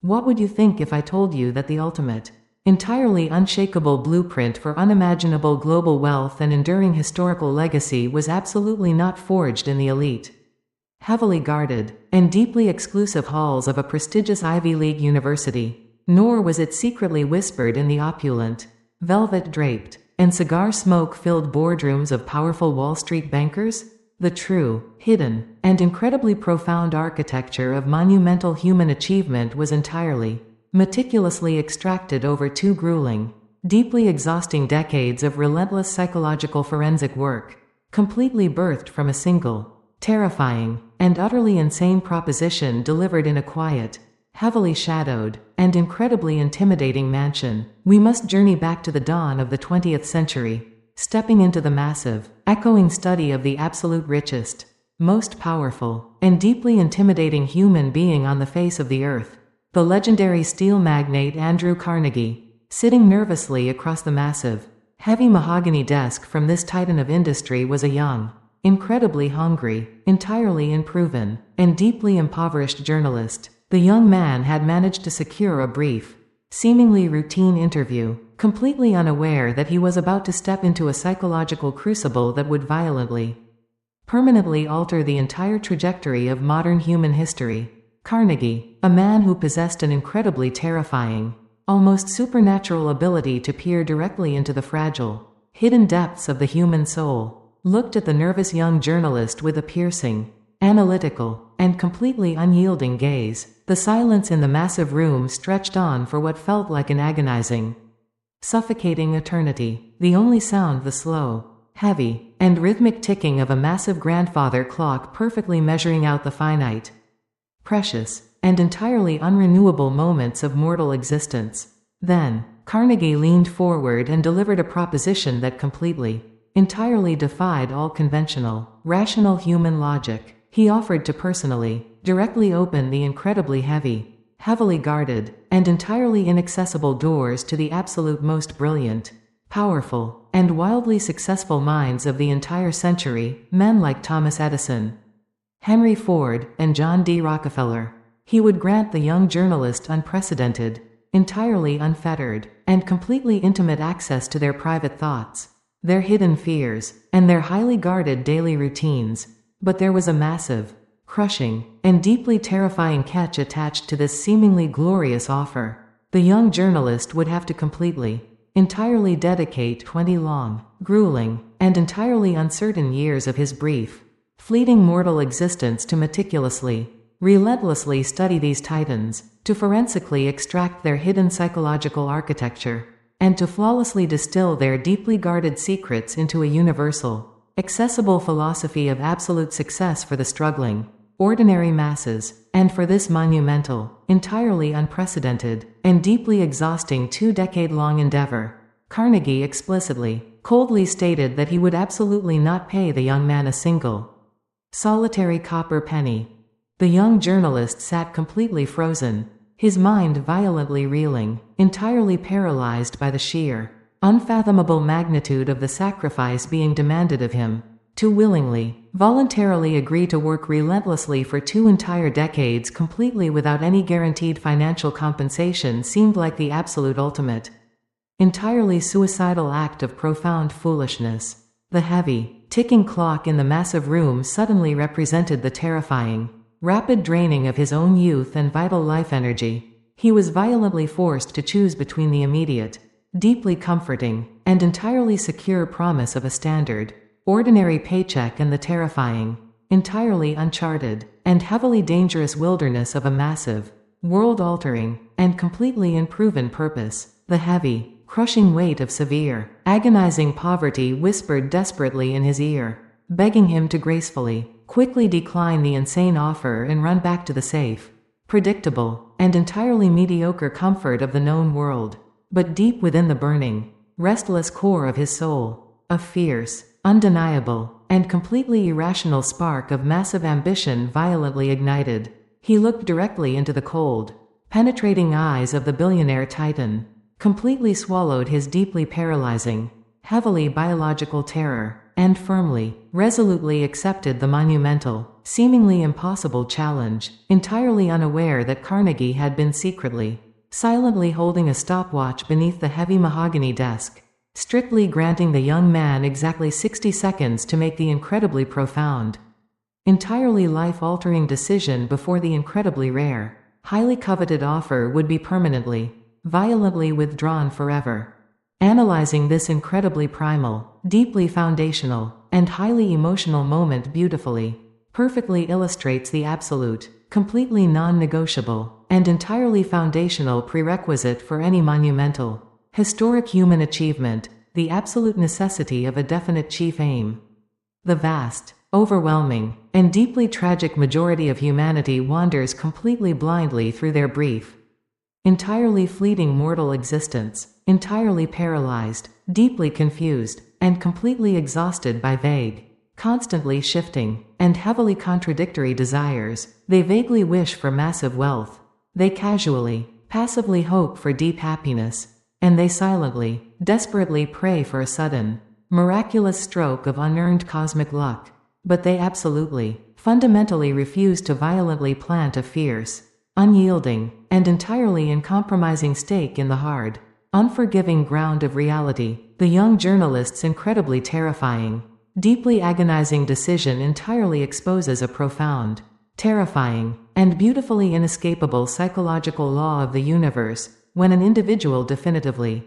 What would you think if I told you that the ultimate, entirely unshakable blueprint for unimaginable global wealth and enduring historical legacy was absolutely not forged in the elite, heavily guarded, and deeply exclusive halls of a prestigious Ivy League university, nor was it secretly whispered in the opulent, velvet-draped, and cigar-smoke-filled boardrooms of powerful Wall Street bankers? The true, hidden, and incredibly profound architecture of monumental human achievement was entirely, meticulously extracted over 2 grueling, deeply exhausting decades of relentless psychological forensic work, completely birthed from a single, terrifying, and utterly insane proposition delivered in a quiet, heavily shadowed, and incredibly intimidating mansion. We must journey back to the dawn of the 20th century, stepping into the massive, echoing study of the absolute richest, most powerful, and deeply intimidating human being on the face of the earth, the legendary steel magnate Andrew Carnegie. Sitting nervously across the massive, heavy mahogany desk from this titan of industry was a young, incredibly hungry, entirely unproven, and deeply impoverished journalist. The young man had managed to secure a brief, seemingly routine interview, completely unaware that he was about to step into a psychological crucible that would violently, permanently alter the entire trajectory of modern human history. Carnegie, a man who possessed an incredibly terrifying, almost supernatural ability to peer directly into the fragile, hidden depths of the human soul, looked at the nervous young journalist with a piercing, analytical, and completely unyielding gaze. The silence in the massive room stretched on for what felt like an agonizing, suffocating eternity. The only sound the slow, heavy, and rhythmic ticking of a massive grandfather clock perfectly measuring out the finite, precious, and entirely unrenewable moments of mortal existence. Then, Carnegie leaned forward and delivered a proposition that completely, entirely defied all conventional, rational human logic. He offered to personally, directly open the incredibly heavy, heavily guarded, and entirely inaccessible doors to the absolute most brilliant, powerful, and wildly successful minds of the entire century, men like Thomas Edison, Henry Ford, and John D. Rockefeller. He would grant the young journalist unprecedented, entirely unfettered, and completely intimate access to their private thoughts, their hidden fears, and their highly guarded daily routines. But there was a massive, crushing, and deeply terrifying catch attached to this seemingly glorious offer. The young journalist would have to completely, entirely dedicate 20 long, grueling, and entirely uncertain years of his brief, fleeting mortal existence to meticulously, relentlessly study these titans, to forensically extract their hidden psychological architecture, and to flawlessly distill their deeply guarded secrets into a universal, accessible philosophy of absolute success for the struggling, ordinary masses, and for this monumental, entirely unprecedented, and deeply exhausting 2-decade-long endeavor. Carnegie explicitly, coldly stated that he would absolutely not pay the young man a single, solitary copper penny. The young journalist sat completely frozen, his mind violently reeling, entirely paralyzed by the sheer, unfathomable magnitude of the sacrifice being demanded of him. To willingly, voluntarily agree to work relentlessly for 2 entire decades completely without any guaranteed financial compensation seemed like the absolute ultimate, entirely suicidal act of profound foolishness. The heavy, ticking clock in the massive room suddenly represented the terrifying, rapid draining of his own youth and vital life energy. He was violently forced to choose between the immediate, deeply comforting, and entirely secure promise of a standard, ordinary paycheck and the terrifying, entirely uncharted, and heavily dangerous wilderness of a massive, world-altering, and completely unproven purpose. The heavy, crushing weight of severe, agonizing poverty whispered desperately in his ear, begging him to gracefully, quickly decline the insane offer and run back to the safe, predictable, and entirely mediocre comfort of the known world. But deep within the burning, restless core of his soul, a fierce, undeniable, and completely irrational spark of massive ambition violently ignited. He looked directly into the cold, penetrating eyes of the billionaire titan, completely swallowed his deeply paralyzing, heavily biological terror, and firmly, resolutely accepted the monumental, seemingly impossible challenge, entirely unaware that Carnegie had been secretly, silently holding a stopwatch beneath the heavy mahogany desk, strictly granting the young man exactly 60 seconds to make the incredibly profound, entirely life-altering decision before the incredibly rare, highly coveted offer would be permanently, violently withdrawn forever. Analyzing this incredibly primal, deeply foundational, and highly emotional moment beautifully, perfectly illustrates the absolute, completely non-negotiable, and entirely foundational prerequisite for any monumental, historic human achievement, the absolute necessity of a definite chief aim. The vast, overwhelming, and deeply tragic majority of humanity wanders completely blindly through their brief, entirely fleeting mortal existence, entirely paralyzed, deeply confused, and completely exhausted by vague, constantly shifting, and heavily contradictory desires. They vaguely wish for massive wealth. They casually, passively hope for deep happiness. And they silently, desperately pray for a sudden, miraculous stroke of unearned cosmic luck. But they absolutely, fundamentally refuse to violently plant a fierce, unyielding, and entirely uncompromising stake in the hard, unforgiving ground of reality. The young journalist's incredibly terrifying, deeply agonizing decision entirely exposes a profound, terrifying, and beautifully inescapable psychological law of the universe. When an individual definitively,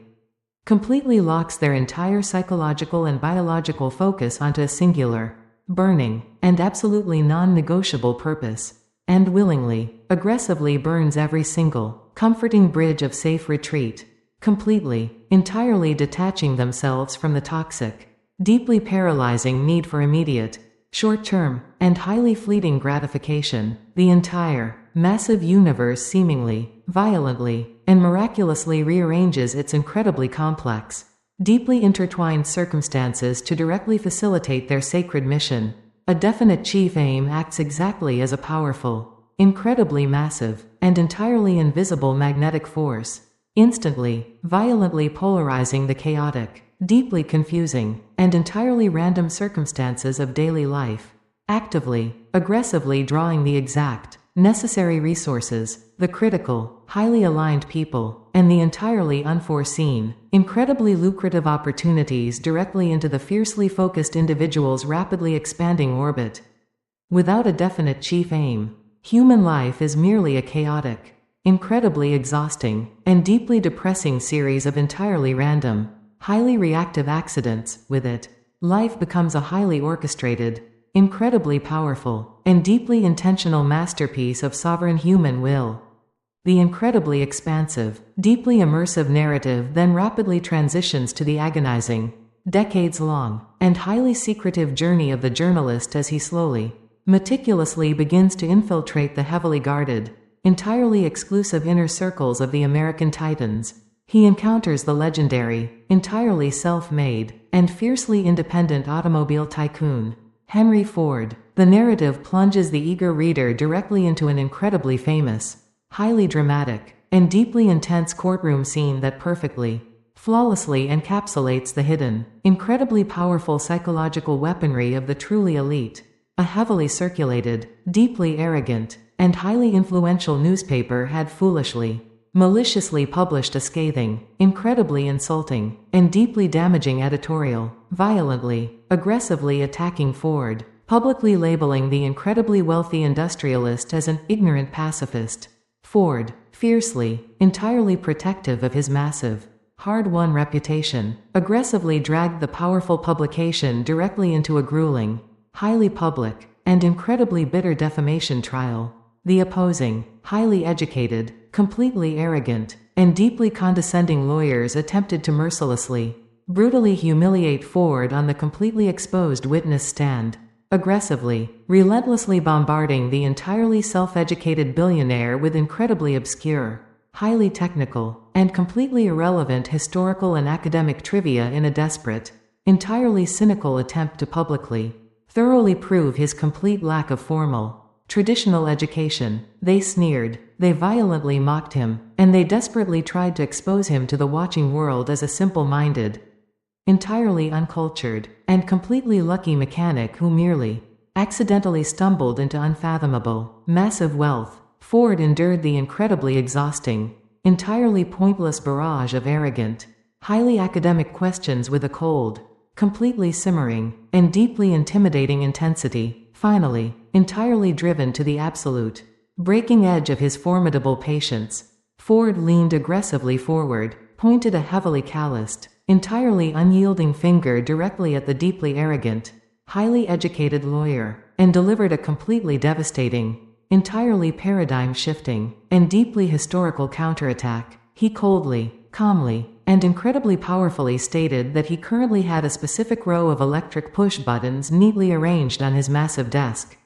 completely locks their entire psychological and biological focus onto a singular, burning, and absolutely non-negotiable purpose, and willingly, aggressively burns every single, comforting bridge of safe retreat, completely, entirely detaching themselves from the toxic, deeply paralyzing need for immediate, short-term, and highly fleeting gratification, the entire, massive universe seemingly, violently, and miraculously rearranges its incredibly complex, deeply intertwined circumstances to directly facilitate their sacred mission. A definite chief aim acts exactly as a powerful, incredibly massive, and entirely invisible magnetic force, instantly, violently polarizing the chaotic, deeply confusing, and entirely random circumstances of daily life, actively, aggressively drawing the exact, necessary resources, the critical, highly aligned people, and the entirely unforeseen, incredibly lucrative opportunities directly into the fiercely focused individual's rapidly expanding orbit. Without a definite chief aim, human life is merely a chaotic, incredibly exhausting, and deeply depressing series of entirely random, highly reactive accidents. With it, life becomes a highly orchestrated, incredibly powerful, and deeply intentional masterpiece of sovereign human will. The incredibly expansive, deeply immersive narrative then rapidly transitions to the agonizing, decades-long, and highly secretive journey of the journalist as he slowly, meticulously begins to infiltrate the heavily guarded, entirely exclusive inner circles of the American Titans. He encounters the legendary, entirely self-made, and fiercely independent automobile tycoon, Henry Ford. The narrative plunges the eager reader directly into an incredibly famous, highly dramatic, and deeply intense courtroom scene that perfectly, flawlessly encapsulates the hidden, incredibly powerful psychological weaponry of the truly elite. A heavily circulated, deeply arrogant, and highly influential newspaper had foolishly, maliciously published a scathing, incredibly insulting, and deeply damaging editorial, violently, aggressively attacking Ford, publicly labeling the incredibly wealthy industrialist as an ignorant pacifist. Ford, fiercely, entirely protective of his massive, hard-won reputation, aggressively dragged the powerful publication directly into a grueling, highly public, and incredibly bitter defamation trial. The opposing, highly educated, completely arrogant, and deeply condescending lawyers attempted to mercilessly, brutally humiliate Ford on the completely exposed witness stand, aggressively, relentlessly bombarding the entirely self-educated billionaire with incredibly obscure, highly technical, and completely irrelevant historical and academic trivia in a desperate, entirely cynical attempt to publicly, thoroughly prove his complete lack of formal, traditional education. They sneered, they violently mocked him, and they desperately tried to expose him to the watching world as a simple-minded, entirely uncultured, and completely lucky mechanic who merely accidentally stumbled into unfathomable, massive wealth. Ford endured the incredibly exhausting, entirely pointless barrage of arrogant, highly academic questions with a cold, completely simmering, and deeply intimidating intensity. Finally, entirely driven to the absolute, breaking edge of his formidable patience, Ford leaned aggressively forward, pointed a heavily calloused, entirely unyielding finger directly at the deeply arrogant, highly educated lawyer, and delivered a completely devastating, entirely paradigm-shifting, and deeply historical counterattack. He coldly, calmly, and incredibly powerfully stated that he currently had a specific row of electric push buttons neatly arranged on his massive desk.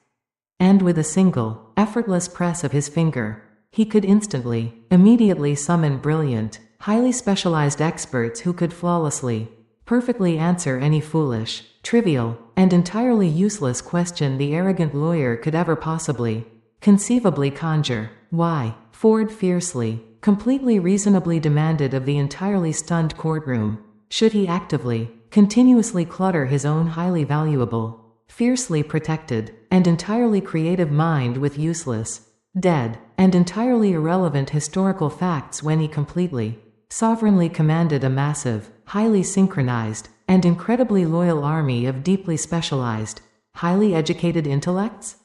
And with a single, effortless press of his finger, he could instantly, immediately summon brilliant, highly specialized experts who could flawlessly, perfectly answer any foolish, trivial, and entirely useless question the arrogant lawyer could ever possibly, conceivably conjure. Why? Ford fiercely, completely reasonably demanded of the entirely stunned courtroom. Should he actively, continuously clutter his own highly valuable, fiercely protected, and entirely creative mind with useless, dead, and entirely irrelevant historical facts when he completely, sovereignly commanded a massive, highly synchronized, and incredibly loyal army of deeply specialized, highly educated intellects?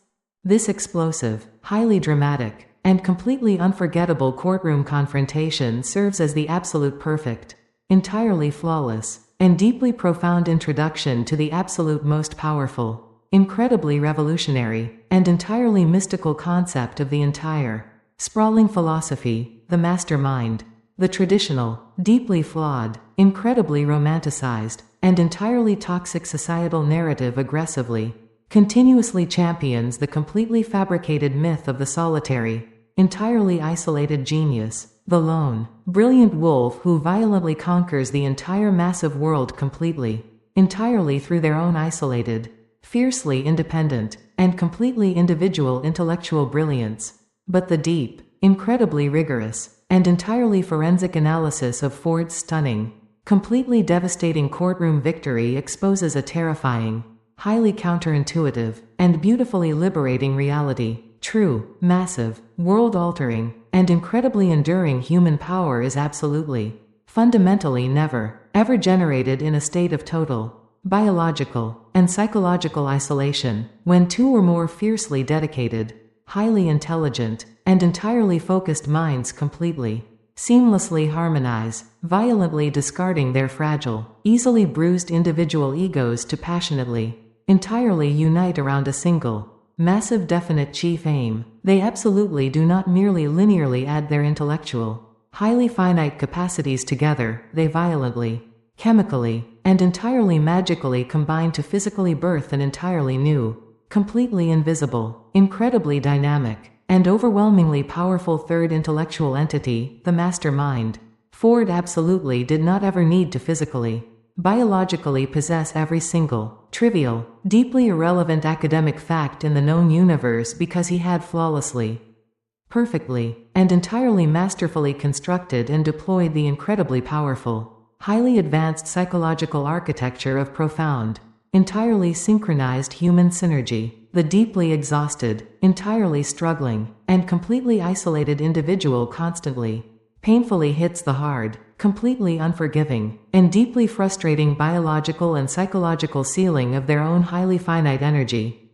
This explosive, highly dramatic, and completely unforgettable courtroom confrontation serves as the absolute perfect, entirely flawless, and deeply profound introduction to the absolute most powerful, incredibly revolutionary, and entirely mystical concept of the entire, sprawling philosophy, the mastermind. The traditional, deeply flawed, incredibly romanticized, and entirely toxic societal narrative aggressively, continuously champions the completely fabricated myth of the solitary, entirely isolated genius, the lone, brilliant wolf who violently conquers the entire massive world completely, entirely through their own isolated, fiercely independent, and completely individual intellectual brilliance. But the deep, incredibly rigorous, and entirely forensic analysis of Ford's stunning, completely devastating courtroom victory exposes a terrifying, highly counterintuitive, and beautifully liberating reality. True, massive, world-altering, and incredibly enduring human power is absolutely, fundamentally never, ever generated in a state of total, biological, and psychological isolation, when two or more fiercely dedicated, highly intelligent, and entirely focused minds completely, seamlessly harmonize, violently discarding their fragile, easily bruised individual egos to passionately, entirely unite around a single, massive definite chief aim. They absolutely do not merely linearly add their intellectual, highly finite capacities together, they violently, chemically, and entirely magically combine to physically birth an entirely new, completely invisible, incredibly dynamic, and overwhelmingly powerful third intellectual entity, the mastermind. Ford absolutely did not ever need to physically, biologically possess every single, trivial, deeply irrelevant academic fact in the known universe because he had flawlessly, perfectly, and entirely masterfully constructed and deployed the incredibly powerful, highly advanced psychological architecture of profound, entirely synchronized human synergy. The deeply exhausted, entirely struggling, and completely isolated individual constantly, painfully hits the hard, completely unforgiving, and deeply frustrating biological and psychological ceiling of their own highly finite energy,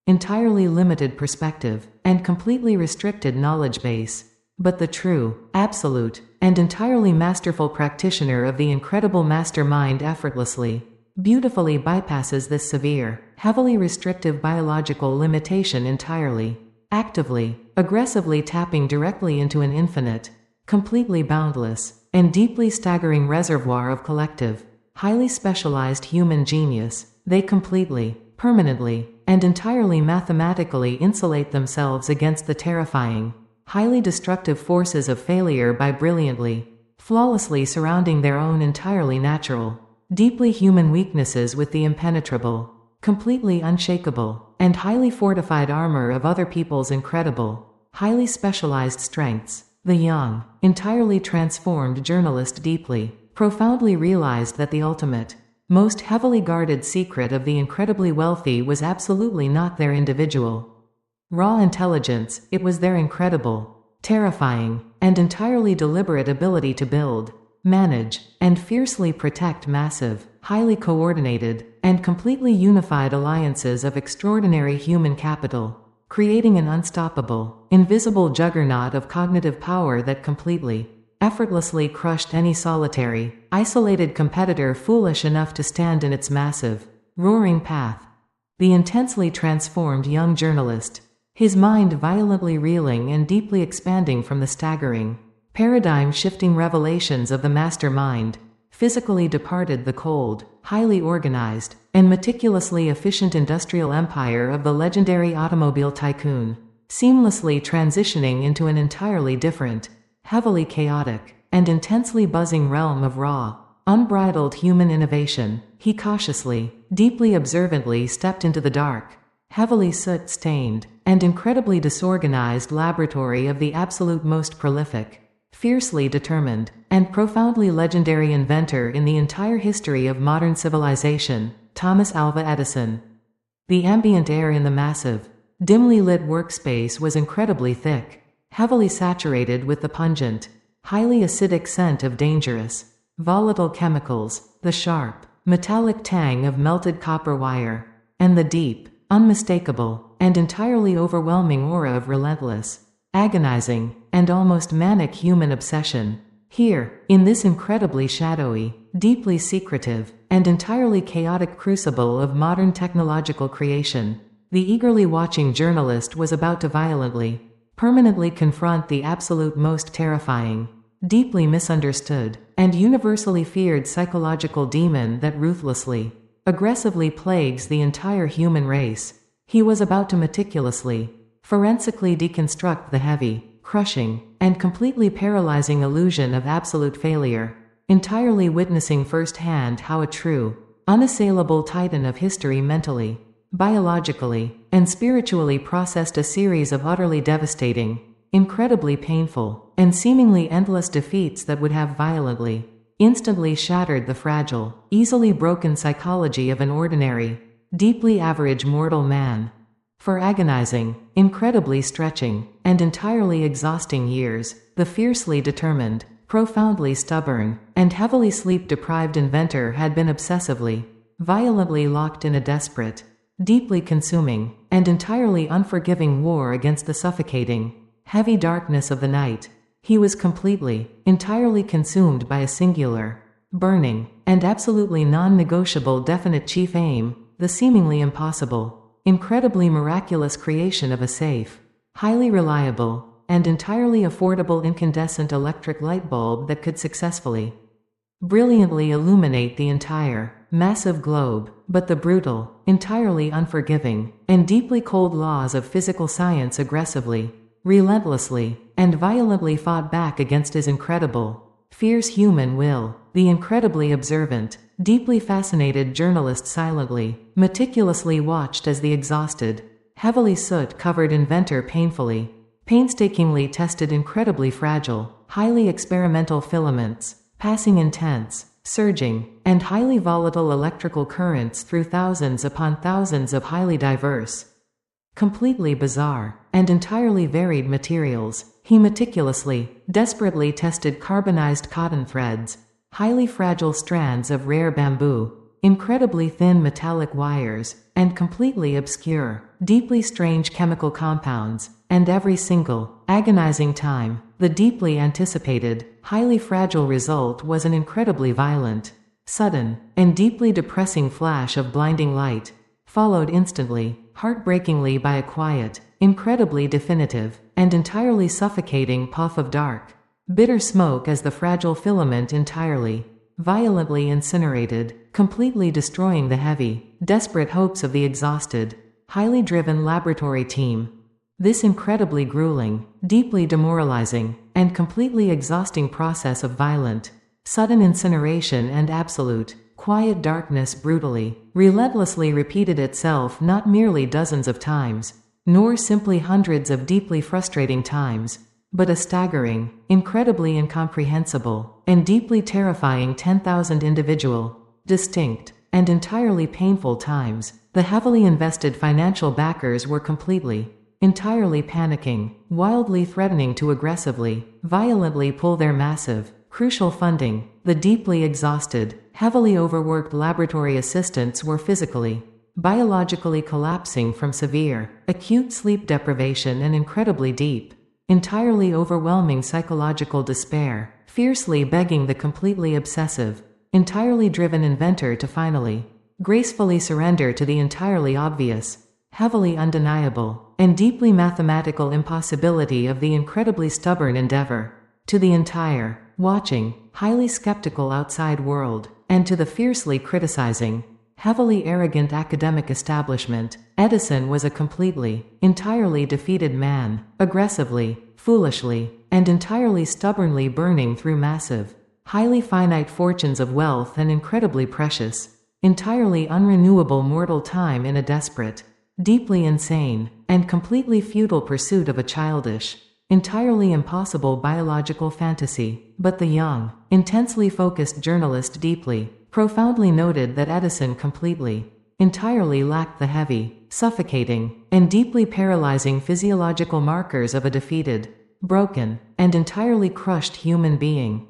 entirely limited perspective, and completely restricted knowledge base. But the true, absolute, and entirely masterful practitioner of the incredible mastermind effortlessly, beautifully bypasses this severe, heavily restrictive biological limitation entirely, actively, aggressively tapping directly into an infinite, completely boundless, and deeply staggering reservoir of collective, highly specialized human genius. They completely, permanently, and entirely mathematically insulate themselves against the terrifying, highly destructive forces of failure by brilliantly, flawlessly surrounding their own entirely natural, deeply human weaknesses with the impenetrable, completely unshakable, and highly fortified armor of other people's incredible, highly specialized strengths. The young, entirely transformed journalist deeply, profoundly realized that the ultimate, most heavily guarded secret of the incredibly wealthy was absolutely not their individual raw intelligence, it was their incredible, terrifying, and entirely deliberate ability to build, manage, and fiercely protect massive, highly coordinated, and completely unified alliances of extraordinary human capital, creating an unstoppable, invisible juggernaut of cognitive power that completely, effortlessly crushed any solitary, isolated competitor foolish enough to stand in its massive, roaring path. The intensely transformed young journalist, his mind violently reeling and deeply expanding from the staggering, paradigm-shifting revelations of the mastermind, physically departed the cold, highly organized, and meticulously efficient industrial empire of the legendary automobile tycoon, seamlessly transitioning into an entirely different, heavily chaotic, and intensely buzzing realm of raw, unbridled human innovation. He cautiously, deeply observantly stepped into the dark, heavily soot-stained, and incredibly disorganized laboratory of the absolute most prolific, fiercely determined, and profoundly legendary inventor in the entire history of modern civilization, Thomas Alva Edison. The ambient air in the massive, dimly lit workspace was incredibly thick, heavily saturated with the pungent, highly acidic scent of dangerous, volatile chemicals, the sharp, metallic tang of melted copper wire, and the deep, unmistakable, and entirely overwhelming aura of relentless, agonizing, and almost manic human obsession. Here, in this incredibly shadowy, deeply secretive, and entirely chaotic crucible of modern technological creation, the eagerly watching journalist was about to violently, permanently confront the absolute most terrifying, deeply misunderstood, and universally feared psychological demon that ruthlessly, aggressively plagues the entire human race. He was about to meticulously, forensically deconstruct the heavy, crushing, and completely paralyzing illusion of absolute failure, entirely witnessing firsthand how a true, unassailable titan of history mentally, biologically, and spiritually processed a series of utterly devastating, incredibly painful, and seemingly endless defeats that would have violently, instantly shattered the fragile, easily broken psychology of an ordinary, deeply average mortal man. For agonizing, incredibly stretching, and entirely exhausting years, the fiercely determined, profoundly stubborn, and heavily sleep-deprived inventor had been obsessively, violently locked in a desperate, deeply consuming, and entirely unforgiving war against the suffocating, heavy darkness of the night. He was completely, entirely consumed by a singular, burning, and absolutely non-negotiable definite chief aim, the seemingly impossible, incredibly miraculous creation of a safe, highly reliable, and entirely affordable incandescent electric light bulb that could successfully, brilliantly illuminate the entire, massive globe. But the brutal, entirely unforgiving, and deeply cold laws of physical science aggressively, relentlessly, and violently fought back against his incredible, fierce human will. The incredibly observant, deeply fascinated journalist silently, meticulously watched as the exhausted, heavily soot-covered inventor painstakingly tested incredibly fragile, highly experimental filaments, passing intense, surging, and highly volatile electrical currents through thousands upon thousands of highly diverse, completely bizarre, and entirely varied materials. He meticulously, desperately tested carbonized cotton threads, highly fragile strands of rare bamboo, incredibly thin metallic wires, and completely obscure, deeply strange chemical compounds, and every single, agonizing time, the deeply anticipated, highly fragile result was an incredibly violent, sudden, and deeply depressing flash of blinding light, followed instantly, heartbreakingly by a quiet, incredibly definitive, and entirely suffocating puff of dark, bitter smoke as the fragile filament entirely, violently incinerated, completely destroying the heavy, desperate hopes of the exhausted, highly driven laboratory team. This incredibly grueling, deeply demoralizing, and completely exhausting process of violent, sudden incineration and absolute, quiet darkness brutally, relentlessly repeated itself not merely dozens of times, nor simply hundreds of deeply frustrating times, but a staggering, incredibly incomprehensible, and deeply terrifying 10,000 individual, distinct, and entirely painful times. The heavily invested financial backers were completely, entirely panicking, wildly threatening to aggressively, violently pull their massive, crucial funding. The deeply exhausted, heavily overworked laboratory assistants were physically, biologically collapsing from severe, acute sleep deprivation and incredibly deep, entirely overwhelming psychological despair, fiercely begging the completely obsessive, entirely driven inventor to finally, gracefully surrender to the entirely obvious, heavily undeniable, and deeply mathematical impossibility of the incredibly stubborn endeavor, to the entire, watching, highly skeptical outside world, and to the fiercely criticizing, heavily arrogant academic establishment. Edison was a completely, entirely defeated man, aggressively, foolishly, and entirely stubbornly burning through massive, highly finite fortunes of wealth and incredibly precious, entirely unrenewable mortal time in a desperate, deeply insane, and completely futile pursuit of a childish, entirely impossible biological fantasy. But the young, intensely focused journalist deeply, profoundly noted that Edison completely, entirely lacked the heavy, suffocating, and deeply paralyzing physiological markers of a defeated, broken, and entirely crushed human being.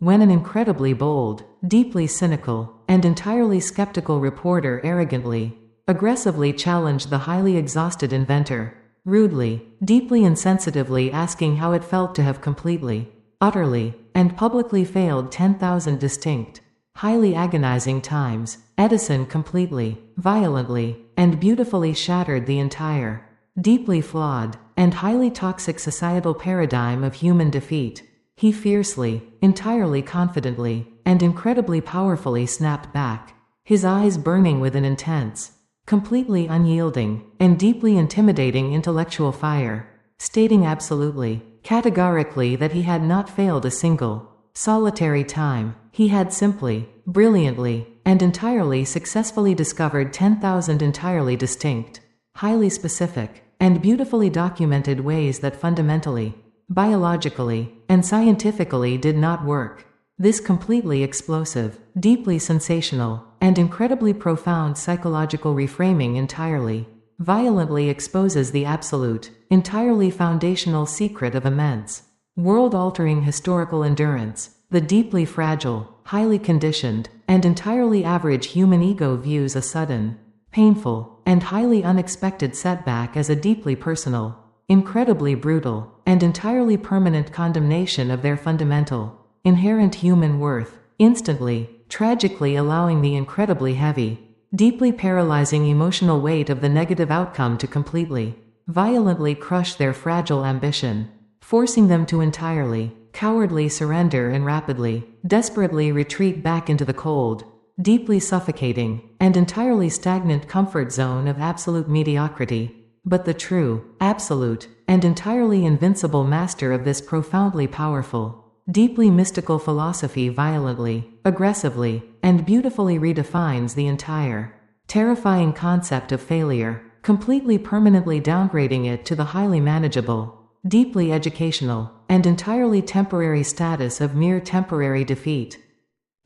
When an incredibly bold, deeply cynical, and entirely skeptical reporter arrogantly, aggressively challenged the highly exhausted inventor, rudely, deeply insensitively asking how it felt to have completely, utterly, and publicly failed 10,000 distinct, highly agonizing times, Edison completely, violently, and beautifully shattered the entire, deeply flawed, and highly toxic societal paradigm of human defeat. He fiercely, entirely confidently, and incredibly powerfully snapped back, his eyes burning with an intense, completely unyielding, and deeply intimidating intellectual fire, stating absolutely, categorically that he had not failed a single, solitary time. He had simply, brilliantly, and entirely successfully discovered 10,000 entirely distinct, highly specific, and beautifully documented ways that fundamentally, biologically, and scientifically did not work. This completely explosive, deeply sensational, and incredibly profound psychological reframing entirely, violently exposes the absolute, entirely foundational secret of immense, world-altering historical endurance. The deeply fragile, highly conditioned, and entirely average human ego views a sudden, painful, and highly unexpected setback as a deeply personal, incredibly brutal, and entirely permanent condemnation of their fundamental, inherent human worth, instantly, tragically allowing the incredibly heavy, deeply paralyzing emotional weight of the negative outcome to completely, violently crush their fragile ambition, forcing them to entirely, cowardly surrender and rapidly, desperately retreat back into the cold, deeply suffocating, and entirely stagnant comfort zone of absolute mediocrity. But the true, absolute, and entirely invincible master of this profoundly powerful, deeply mystical philosophy violently, aggressively, and beautifully redefines the entire, terrifying concept of failure, completely permanently downgrading it to the highly manageable, deeply educational, and entirely temporary status of mere temporary defeat.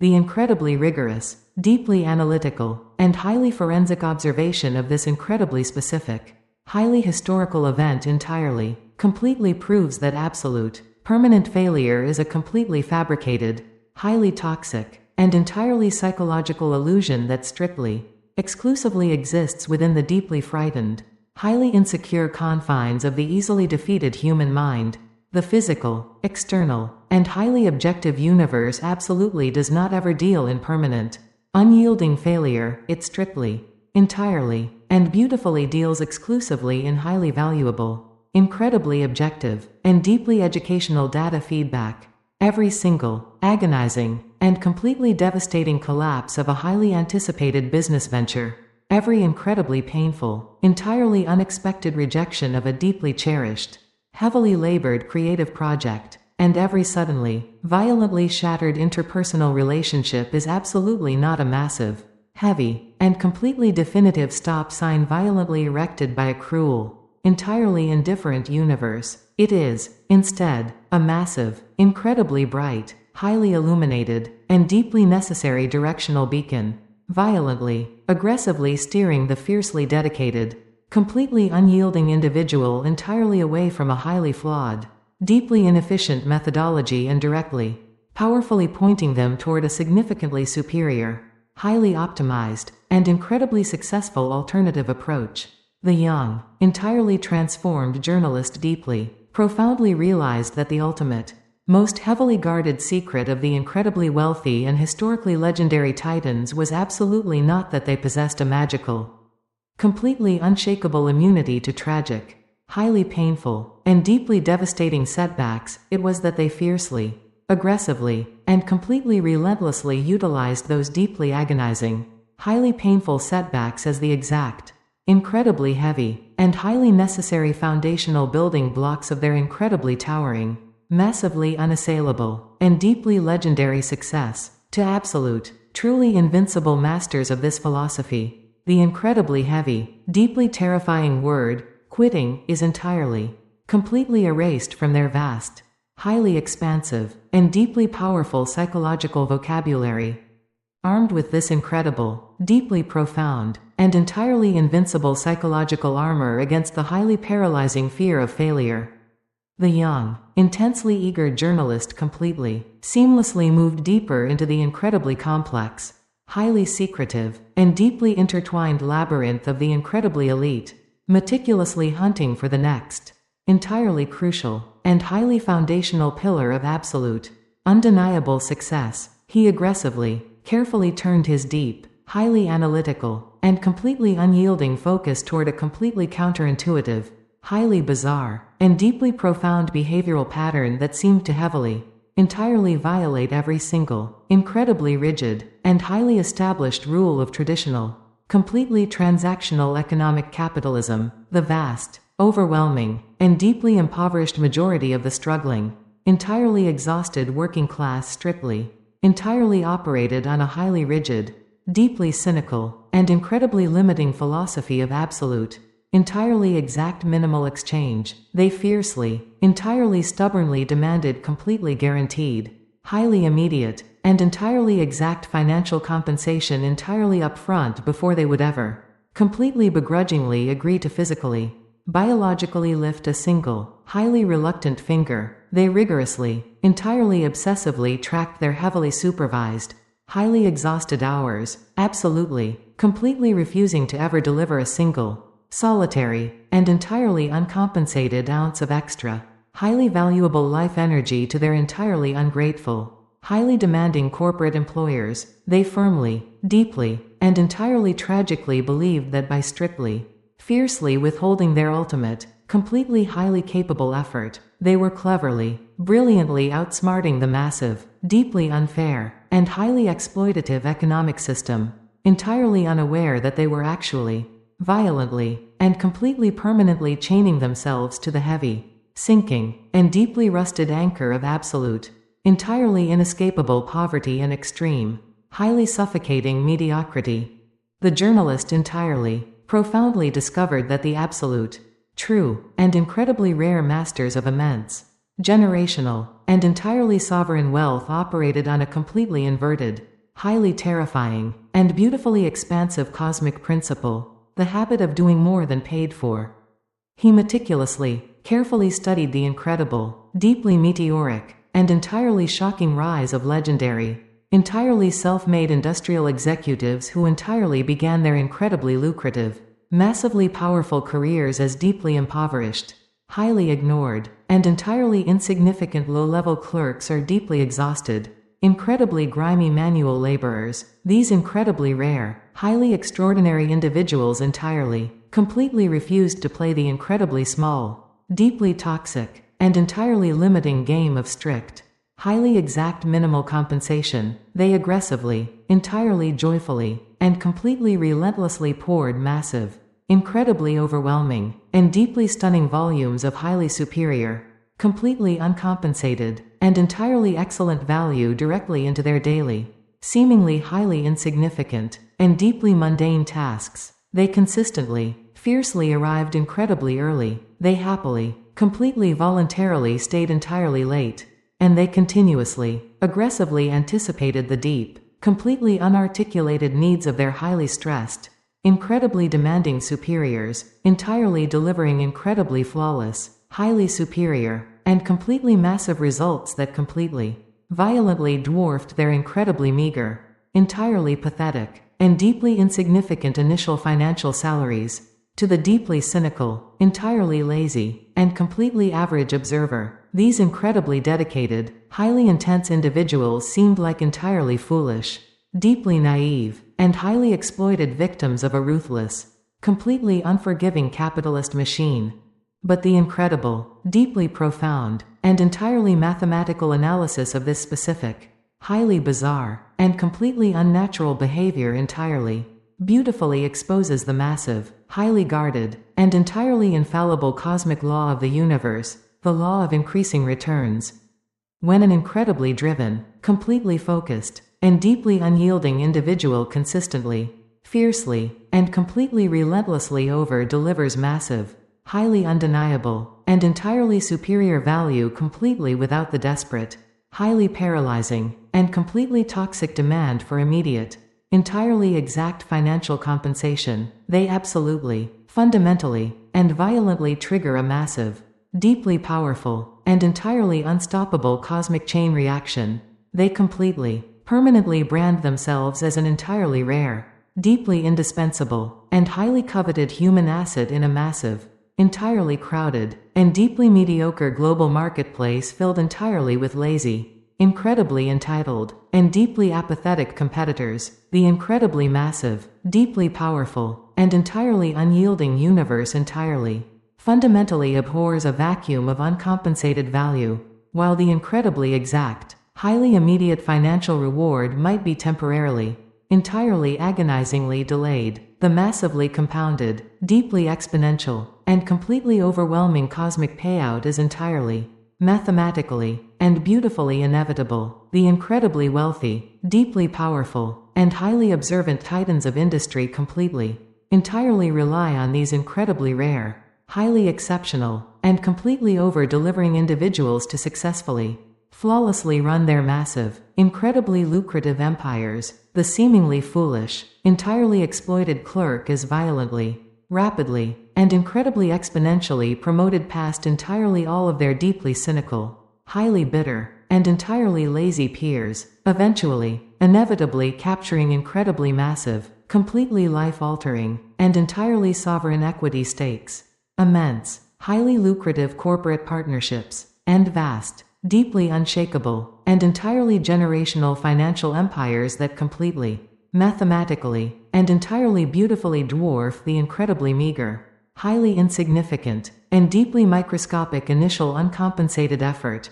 The incredibly rigorous, deeply analytical, and highly forensic observation of this incredibly specific, highly historical event entirely, completely proves that absolute, permanent failure is a completely fabricated, highly toxic, and entirely psychological illusion that strictly, exclusively exists within the deeply frightened, highly insecure confines of the easily defeated human mind. The physical, external, and highly objective universe absolutely does not ever deal in permanent, unyielding failure. It strictly, entirely, and beautifully deals exclusively in highly valuable, incredibly objective, and deeply educational data feedback. Every single, agonizing, and completely devastating collapse of a highly anticipated business venture, every incredibly painful, entirely unexpected rejection of a deeply cherished, heavily labored creative project, and every suddenly, violently shattered interpersonal relationship is absolutely not a massive, heavy, and completely definitive stop sign violently erected by a cruel, entirely indifferent universe. It is, instead, a massive, incredibly bright, highly illuminated, and deeply necessary directional beacon, violently, aggressively steering the fiercely dedicated, completely unyielding individual entirely away from a highly flawed, deeply inefficient methodology and directly, powerfully pointing them toward a significantly superior, highly optimized, and incredibly successful alternative approach. The young, entirely transformed journalist deeply, profoundly realized that the ultimate, most heavily guarded secret of the incredibly wealthy and historically legendary titans was absolutely not that they possessed a magical, completely unshakable immunity to tragic, highly painful, and deeply devastating setbacks. It was that they fiercely, aggressively, and completely relentlessly utilized those deeply agonizing, highly painful setbacks as the exact, incredibly heavy, and highly necessary foundational building blocks of their incredibly towering, massively unassailable, and deeply legendary success. To absolute, truly invincible masters of this philosophy, the incredibly heavy, deeply terrifying word, quitting, is entirely, completely erased from their vast, highly expansive, and deeply powerful psychological vocabulary. Armed with this incredible, deeply profound, and entirely invincible psychological armor against the highly paralyzing fear of failure, the young, intensely eager journalist completely, seamlessly moved deeper into the incredibly complex, highly secretive, and deeply intertwined labyrinth of the incredibly elite, meticulously hunting for the next, entirely crucial, and highly foundational pillar of absolute, undeniable success. He aggressively, carefully turned his deep, highly analytical, and completely unyielding focus toward a completely counterintuitive, highly bizarre, and deeply profound behavioral pattern that seemed to heavily, entirely violate every single, incredibly rigid, and highly established rule of traditional, completely transactional economic capitalism. The vast, overwhelming, and deeply impoverished majority of the struggling, entirely exhausted working class strictly, entirely operated on a highly rigid, deeply cynical, and incredibly limiting philosophy of absolute, entirely exact minimal exchange. They fiercely, entirely stubbornly demanded completely guaranteed, highly immediate, and entirely exact financial compensation entirely upfront before they would ever, completely begrudgingly agree to physically, biologically lift a single, highly reluctant finger. They rigorously, entirely obsessively tracked their heavily supervised, highly exhausted hours, absolutely, completely refusing to ever deliver a single, solitary, and entirely uncompensated ounce of extra, highly valuable life energy to their entirely ungrateful, highly demanding corporate employers. They firmly, deeply, and entirely tragically believed that by strictly, fiercely withholding their ultimate, completely highly capable effort, they were cleverly, brilliantly outsmarting the massive, deeply unfair, and highly exploitative economic system, entirely unaware that they were actually, violently, and completely permanently chaining themselves to the heavy, sinking, and deeply rusted anchor of absolute, entirely inescapable poverty and extreme, highly suffocating mediocrity. The journalist entirely, profoundly discovered that the absolute, true, and incredibly rare masters of immense, generational, and entirely sovereign wealth operated on a completely inverted, highly terrifying, and beautifully expansive cosmic principle, the habit of doing more than paid for. He meticulously, carefully studied the incredible, deeply meteoric, and entirely shocking rise of legendary, entirely self-made industrial executives who entirely began their incredibly lucrative, massively powerful careers as deeply impoverished, highly ignored, and entirely insignificant low-level clerks or deeply exhausted, incredibly grimy manual laborers. These incredibly rare, highly extraordinary individuals entirely, completely refused to play the incredibly small, deeply toxic, and entirely limiting game of strict, highly exact minimal compensation. They aggressively, entirely joyfully, and completely relentlessly poured massive, incredibly overwhelming, and deeply stunning volumes of highly superior, completely uncompensated, and entirely excellent value directly into their daily, seemingly highly insignificant, and deeply mundane tasks. They consistently, fiercely arrived incredibly early. They happily, completely voluntarily stayed entirely late. And they continuously, aggressively anticipated the deep, completely unarticulated needs of their highly stressed, incredibly demanding superiors, entirely delivering incredibly flawless, highly superior, and completely massive results that completely, violently dwarfed their incredibly meager, entirely pathetic, and deeply insignificant initial financial salaries, to the deeply cynical, entirely lazy, and completely average observer. These incredibly dedicated, highly intense individuals seemed like entirely foolish, deeply naive, and highly exploited victims of a ruthless, completely unforgiving capitalist machine. But the incredible, deeply profound, and entirely mathematical analysis of this specific, highly bizarre, and completely unnatural behavior entirely, beautifully exposes the massive, highly guarded, and entirely infallible cosmic law of the universe, the law of increasing returns. When an incredibly driven, completely focused, and deeply unyielding individual consistently, fiercely, and completely relentlessly over-delivers massive, highly undeniable, and entirely superior value completely without the desperate, highly paralyzing, and completely toxic demand for immediate, entirely exact financial compensation, they absolutely, fundamentally, and violently trigger a massive, deeply powerful, and entirely unstoppable cosmic chain reaction. They completely, permanently brand themselves as an entirely rare, deeply indispensable, and highly coveted human asset in a massive, entirely crowded, and deeply mediocre global marketplace filled entirely with lazy, incredibly entitled, and deeply apathetic competitors. The incredibly massive, deeply powerful, and entirely unyielding universe entirely, fundamentally abhors a vacuum of uncompensated value, while the incredibly exact, highly immediate financial reward might be temporarily, entirely agonizingly delayed. The massively compounded, deeply exponential, and completely overwhelming cosmic payout is entirely, mathematically, and beautifully inevitable. The incredibly wealthy, deeply powerful, and highly observant titans of industry completely, entirely rely on these incredibly rare, highly exceptional, and completely over-delivering individuals to successfully, flawlessly run their massive, incredibly lucrative empires. The seemingly foolish, entirely exploited clerk is violently, rapidly, and incredibly exponentially promoted past entirely all of their deeply cynical, highly bitter, and entirely lazy peers, eventually, inevitably capturing incredibly massive, completely life-altering, and entirely sovereign equity stakes, immense, highly lucrative corporate partnerships, and vast, deeply unshakable, and entirely generational financial empires that completely, mathematically, and entirely beautifully dwarf the incredibly meager, highly insignificant, and deeply microscopic initial uncompensated effort.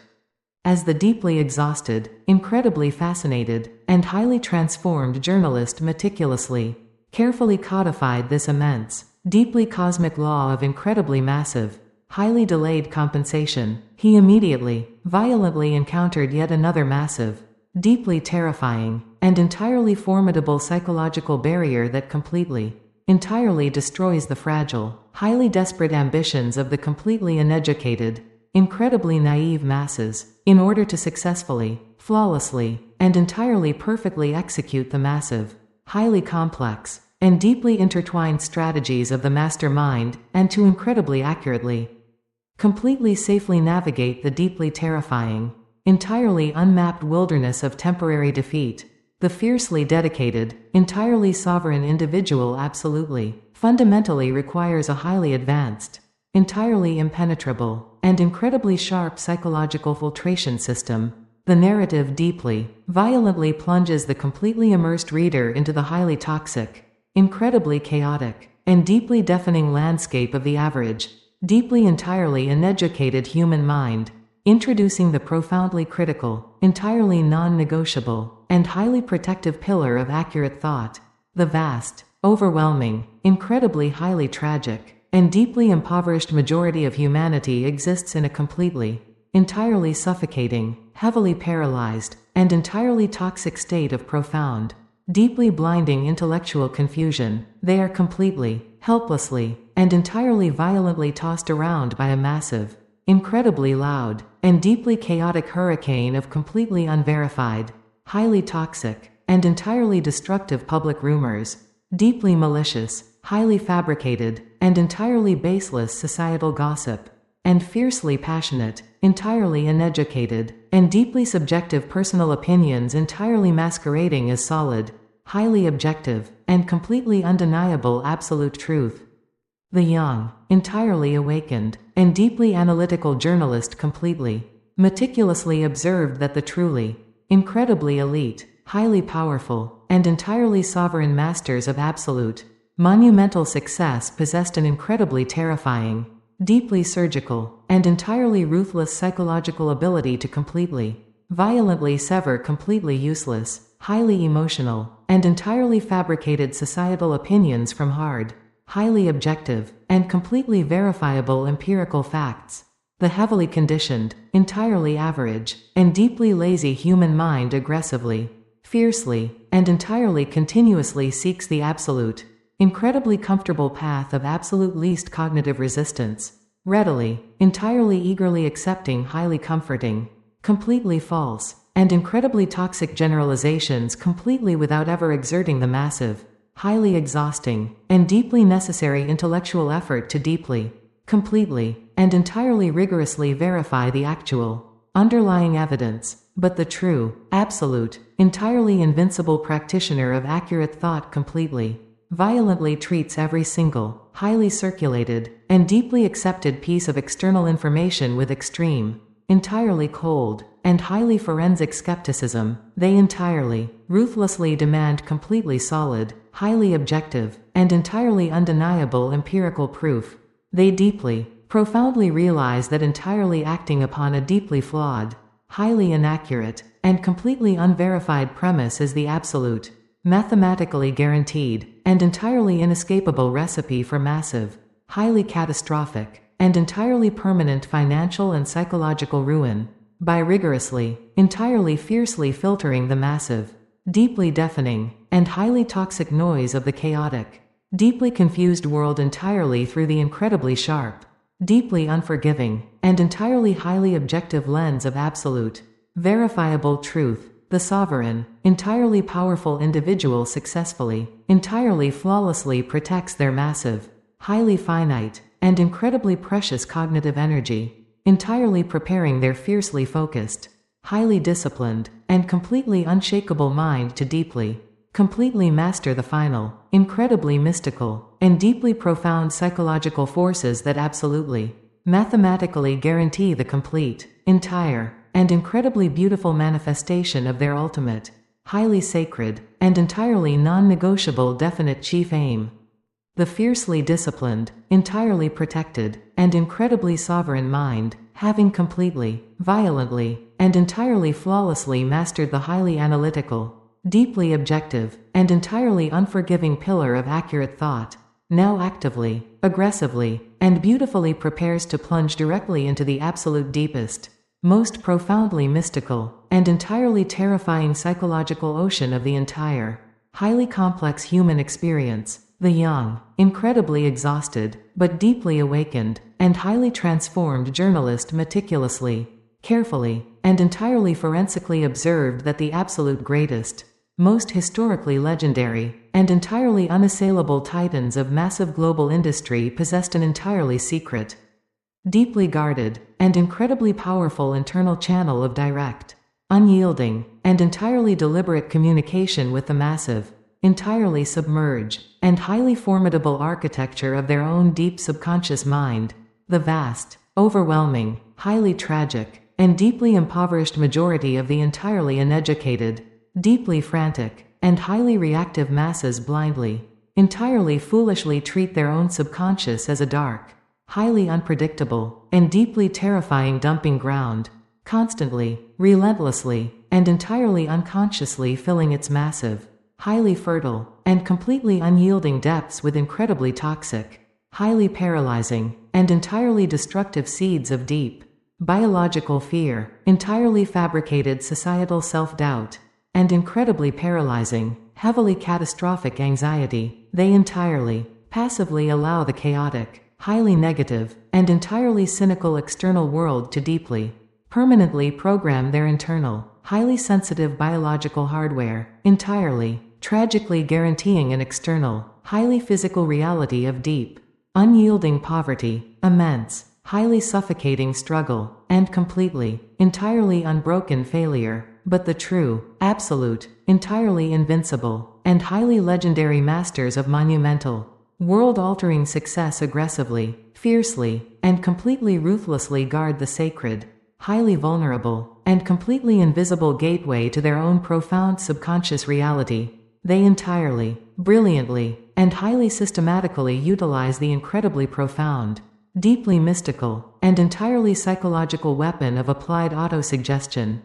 As the deeply exhausted, incredibly fascinated, and highly transformed journalist meticulously, carefully codified this immense, deeply cosmic law of incredibly massive, highly delayed compensation, he immediately, violently encountered yet another massive, deeply terrifying, and entirely formidable psychological barrier that completely, entirely destroys the fragile, highly desperate ambitions of the completely uneducated, incredibly naive masses, in order to successfully, flawlessly, and entirely perfectly execute the massive, highly complex, and deeply intertwined strategies of the mastermind, and to incredibly accurately, completely safely navigate the deeply terrifying, entirely unmapped wilderness of temporary defeat. The fiercely dedicated, entirely sovereign individual absolutely, fundamentally requires a highly advanced, entirely impenetrable, and incredibly sharp psychological filtration system. The narrative deeply, violently plunges the completely immersed reader into the highly toxic, incredibly chaotic, and deeply deafening landscape of the average, deeply entirely uneducated human mind, introducing the profoundly critical, entirely non-negotiable, and highly protective pillar of accurate thought. The vast, overwhelming, incredibly highly tragic, and deeply impoverished majority of humanity exists in a completely, entirely suffocating, heavily paralyzed, and entirely toxic state of profound, deeply blinding intellectual confusion. They are completely, helplessly, and entirely violently tossed around by a massive, incredibly loud, and deeply chaotic hurricane of completely unverified, highly toxic, and entirely destructive public rumors, deeply malicious, highly fabricated, and entirely baseless societal gossip, and fiercely passionate, entirely uneducated, and deeply subjective personal opinions entirely masquerading as solid, highly objective, and completely undeniable absolute truth. The young, entirely awakened, and deeply analytical journalist completely, meticulously observed that the truly, incredibly elite, highly powerful, and entirely sovereign masters of absolute, monumental success possessed an incredibly terrifying, deeply surgical, and entirely ruthless psychological ability to completely, violently sever completely useless, highly emotional, and entirely fabricated societal opinions from hard, highly objective, and completely verifiable empirical facts. The heavily conditioned, entirely average, and deeply lazy human mind aggressively, fiercely, and entirely continuously seeks the absolute, incredibly comfortable path of absolute least cognitive resistance, readily, entirely eagerly accepting highly comforting, completely false, and incredibly toxic generalizations completely without ever exerting the massive, highly exhausting, and deeply necessary intellectual effort to deeply, completely, and entirely rigorously verify the actual, underlying evidence, but the true, absolute, entirely invincible practitioner of accurate thought completely, violently treats every single, highly circulated, and deeply accepted piece of external information with extreme, entirely cold, and highly forensic skepticism. They entirely, ruthlessly demand completely solid, highly objective, and entirely undeniable empirical proof. They deeply, profoundly realize that entirely acting upon a deeply flawed, highly inaccurate, and completely unverified premise is the absolute, mathematically guaranteed, and entirely inescapable recipe for massive, highly catastrophic, and entirely permanent financial and psychological ruin. By rigorously, entirely fiercely filtering the massive, deeply deafening, and highly toxic noise of the chaotic, deeply confused world entirely through the incredibly sharp, deeply unforgiving, and entirely highly objective lens of absolute, verifiable truth, the sovereign, entirely powerful individual successfully, entirely flawlessly protects their massive, highly finite, and incredibly precious cognitive energy, entirely preparing their fiercely focused, highly disciplined, and completely unshakable mind to deeply, completely master the final, incredibly mystical, and deeply profound psychological forces that absolutely, mathematically guarantee the complete, entire, and incredibly beautiful manifestation of their ultimate, highly sacred, and entirely non-negotiable definite chief aim. The fiercely disciplined, entirely protected, and incredibly sovereign mind, having completely, violently, and entirely flawlessly mastered the highly analytical, deeply objective, and entirely unforgiving pillar of accurate thought, now actively, aggressively, and beautifully prepares to plunge directly into the absolute deepest, most profoundly mystical, and entirely terrifying psychological ocean of the entire, highly complex human experience. The young, incredibly exhausted, but deeply awakened, and highly transformed journalist meticulously, carefully, and entirely forensically observed that the absolute greatest, most historically legendary, and entirely unassailable titans of massive global industry possessed an entirely secret, deeply guarded, and incredibly powerful internal channel of direct, unyielding, and entirely deliberate communication with the massive, entirely submerge, and highly formidable architecture of their own deep subconscious mind, the vast, overwhelming, highly tragic, and deeply impoverished majority of the entirely uneducated, deeply frantic, and highly reactive masses blindly, entirely foolishly treat their own subconscious as a dark, highly unpredictable, and deeply terrifying dumping ground, constantly, relentlessly, and entirely unconsciously filling its massive, highly fertile, and completely unyielding depths with incredibly toxic, highly paralyzing, and entirely destructive seeds of deep, biological fear, entirely fabricated societal self-doubt, and incredibly paralyzing, heavily catastrophic anxiety. They entirely, passively allow the chaotic, highly negative, and entirely cynical external world to deeply, permanently program their internal, highly sensitive biological hardware, entirely, tragically guaranteeing an external, highly physical reality of deep, unyielding poverty, immense, highly suffocating struggle, and completely, entirely unbroken failure, but the true, absolute, entirely invincible, and highly legendary masters of monumental, world-altering success aggressively, fiercely, and completely ruthlessly guard the sacred, highly vulnerable, and completely invisible gateway to their own profound subconscious reality. They entirely, brilliantly, and highly systematically utilize the incredibly profound, deeply mystical, and entirely psychological weapon of applied autosuggestion.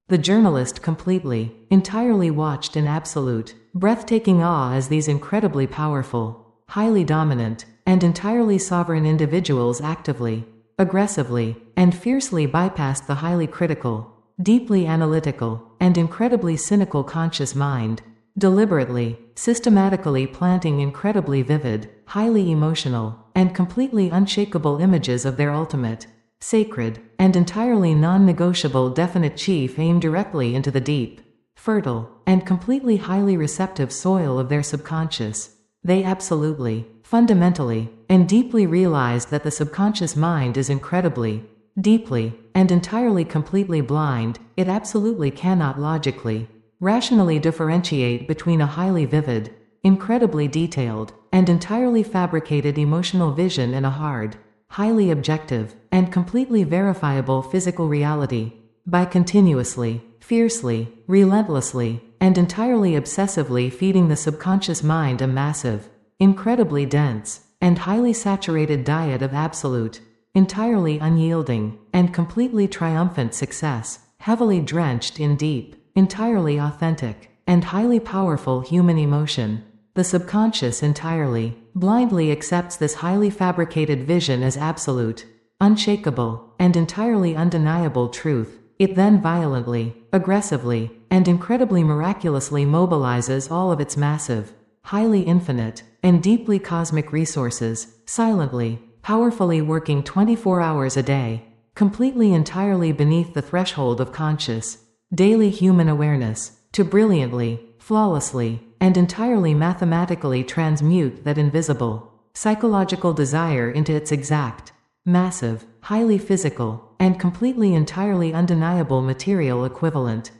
The journalist completely, entirely watched in absolute, breathtaking awe as these incredibly powerful, highly dominant, and entirely sovereign individuals actively, aggressively, and fiercely bypassed the highly critical, deeply analytical, and incredibly cynical conscious mind, deliberately, systematically planting incredibly vivid, highly emotional, and completely unshakable images of their ultimate, sacred, and entirely non-negotiable definite chief aimed directly into the deep, fertile, and completely highly receptive soil of their subconscious. They absolutely, fundamentally, and deeply realized that the subconscious mind is incredibly, deeply, and entirely completely blind. It absolutely cannot logically, rationally differentiate between a highly vivid, incredibly detailed, and entirely fabricated emotional vision and a hard, highly objective, and completely verifiable physical reality. By continuously, fiercely, relentlessly, and entirely obsessively feeding the subconscious mind a massive, incredibly dense, and highly saturated diet of absolute, entirely unyielding, and completely triumphant success, heavily drenched in deep, entirely authentic, and highly powerful human emotion. The subconscious entirely, blindly accepts this highly fabricated vision as absolute, unshakable, and entirely undeniable truth. It then violently, aggressively, and incredibly miraculously mobilizes all of its massive, highly infinite, and deeply cosmic resources, silently, powerfully working 24 hours a day, completely entirely beneath the threshold of conscious, daily human awareness, to brilliantly, flawlessly, and entirely mathematically transmute that invisible, psychological desire into its exact, massive, highly physical, and completely entirely undeniable material equivalent.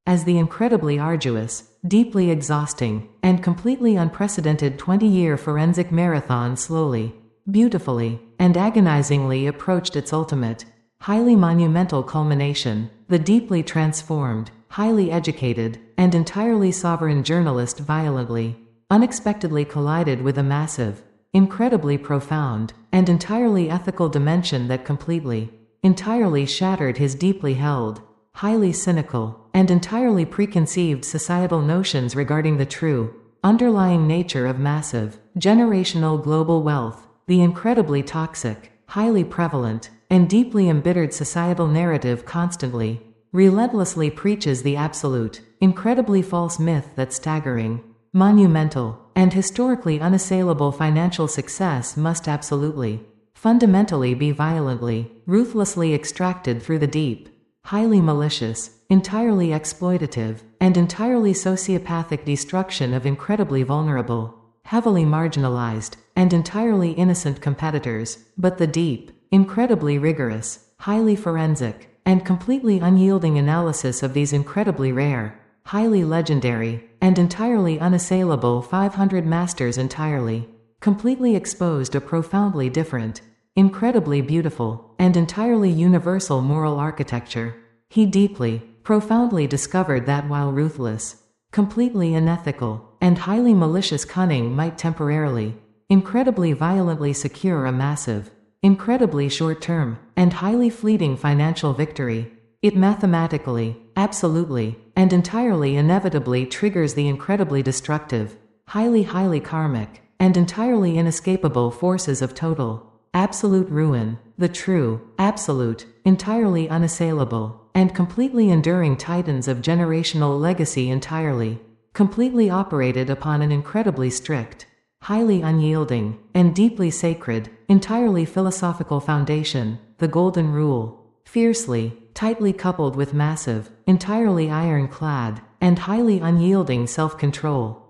As the incredibly arduous, deeply exhausting, and completely unprecedented 20-year forensic marathon slowly, beautifully, and agonizingly approached its ultimate, highly monumental culmination, the deeply transformed, highly educated, and entirely sovereign journalist violently, unexpectedly collided with a massive, incredibly profound, and entirely ethical dimension that completely, entirely shattered his deeply held, highly cynical, and entirely preconceived societal notions regarding the true, underlying nature of massive, generational global wealth, the incredibly toxic, highly prevalent, and deeply embittered societal narrative constantly, relentlessly preaches the absolute, incredibly false myth that staggering, monumental, and historically unassailable financial success must absolutely, fundamentally be violently, ruthlessly extracted through the deep, highly malicious, entirely exploitative, and entirely sociopathic destruction of incredibly vulnerable, heavily marginalized, and entirely innocent competitors. But the deep, incredibly rigorous, highly forensic, and completely unyielding analysis of these incredibly rare, highly legendary, and entirely unassailable 500 masters entirely, completely exposed a profoundly different, incredibly beautiful, and entirely universal moral architecture. He deeply, profoundly discovered that while ruthless, completely unethical, and highly malicious cunning might temporarily, incredibly violently secure a massive, incredibly short-term, and highly fleeting financial victory, it mathematically, absolutely, and entirely inevitably triggers the incredibly destructive, highly karmic, and entirely inescapable forces of total, absolute ruin, the true, absolute, entirely unassailable, and completely enduring titans of generational legacy entirely, completely operated upon an incredibly strict, highly unyielding, and deeply sacred, entirely philosophical foundation, the Golden Rule, fiercely, tightly coupled with massive, entirely ironclad, and highly unyielding self-control.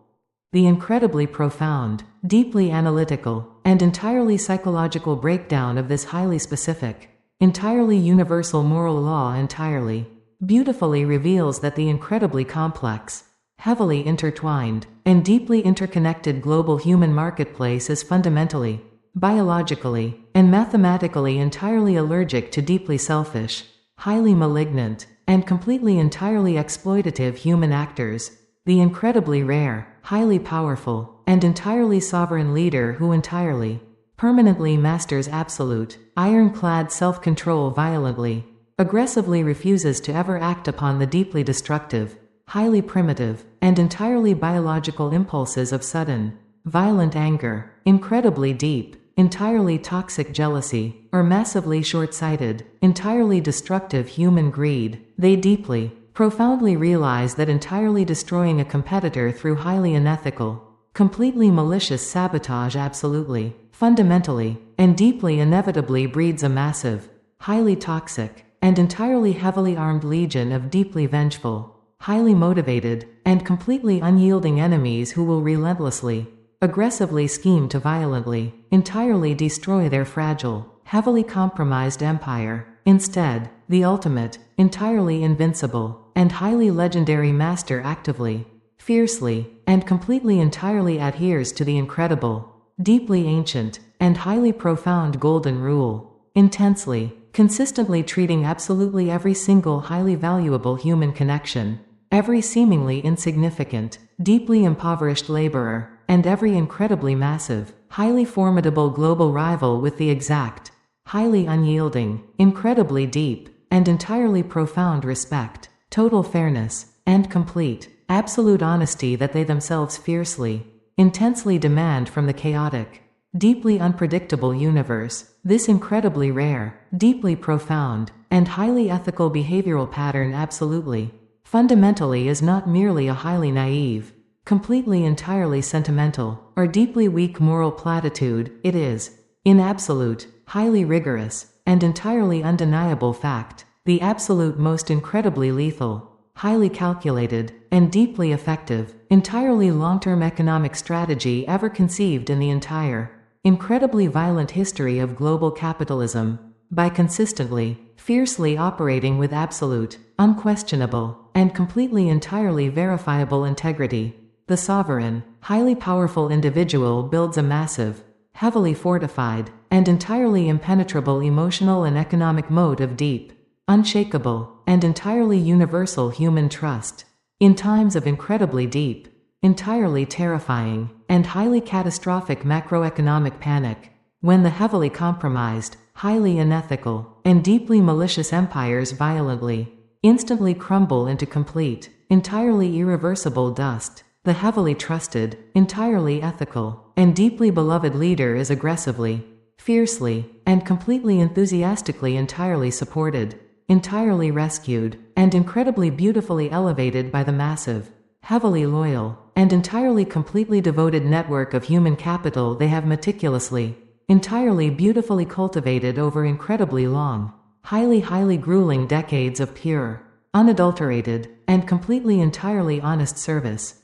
The incredibly profound, deeply analytical, and entirely psychological breakdown of this highly specific, entirely universal moral law entirely, beautifully reveals that the incredibly complex, heavily intertwined, and deeply interconnected global human marketplace is fundamentally, biologically, and mathematically entirely allergic to deeply selfish, highly malignant, and completely entirely exploitative human actors. The incredibly rare, highly powerful, and entirely sovereign leader who entirely, permanently masters absolute, ironclad self-control violently, aggressively refuses to ever act upon the deeply destructive, highly primitive, and entirely biological impulses of sudden, violent anger, incredibly deep, entirely toxic jealousy, or massively short-sighted, entirely destructive human greed. They deeply, profoundly realize that entirely destroying a competitor through highly unethical, completely malicious sabotage absolutely, fundamentally, and deeply inevitably breeds a massive, highly toxic, and entirely heavily armed legion of deeply vengeful, highly motivated, and completely unyielding enemies who will relentlessly, aggressively scheme to violently, entirely destroy their fragile, heavily compromised empire. Instead, the ultimate, entirely invincible, and highly legendary master actively, fiercely, and completely entirely adheres to the incredible, deeply ancient, and highly profound golden rule, intensely, consistently treating absolutely every single highly valuable human connection, every seemingly insignificant, deeply impoverished laborer, and every incredibly massive, highly formidable global rival with the exact, highly unyielding, incredibly deep, and entirely profound respect, total fairness, and complete, absolute honesty that they themselves fiercely, intensely demand from the chaotic, deeply unpredictable universe. This incredibly rare, deeply profound, and highly ethical behavioral pattern absolutely, fundamentally is not merely a highly naive, completely entirely sentimental, or deeply weak moral platitude. It is, in absolute, highly rigorous, and entirely undeniable fact, the absolute most incredibly lethal, highly calculated, and deeply effective, entirely long-term economic strategy ever conceived in the entire, incredibly violent history of global capitalism, by consistently, fiercely operating with absolute, unquestionable, and completely entirely verifiable integrity. The sovereign, highly powerful individual builds a massive, heavily fortified, and entirely impenetrable emotional and economic moat of deep, unshakable, and entirely universal human trust. In times of incredibly deep, entirely terrifying, and highly catastrophic macroeconomic panic, when the heavily compromised, highly unethical, and deeply malicious empires violently, instantly crumble into complete, entirely irreversible dust, the heavily trusted, entirely ethical, and deeply beloved leader is aggressively, fiercely, and completely enthusiastically entirely supported, entirely rescued, and incredibly beautifully elevated by the massive, heavily loyal, and entirely completely devoted network of human capital they have meticulously, entirely beautifully cultivated over incredibly long, highly grueling decades of pure, unadulterated, and completely entirely honest service.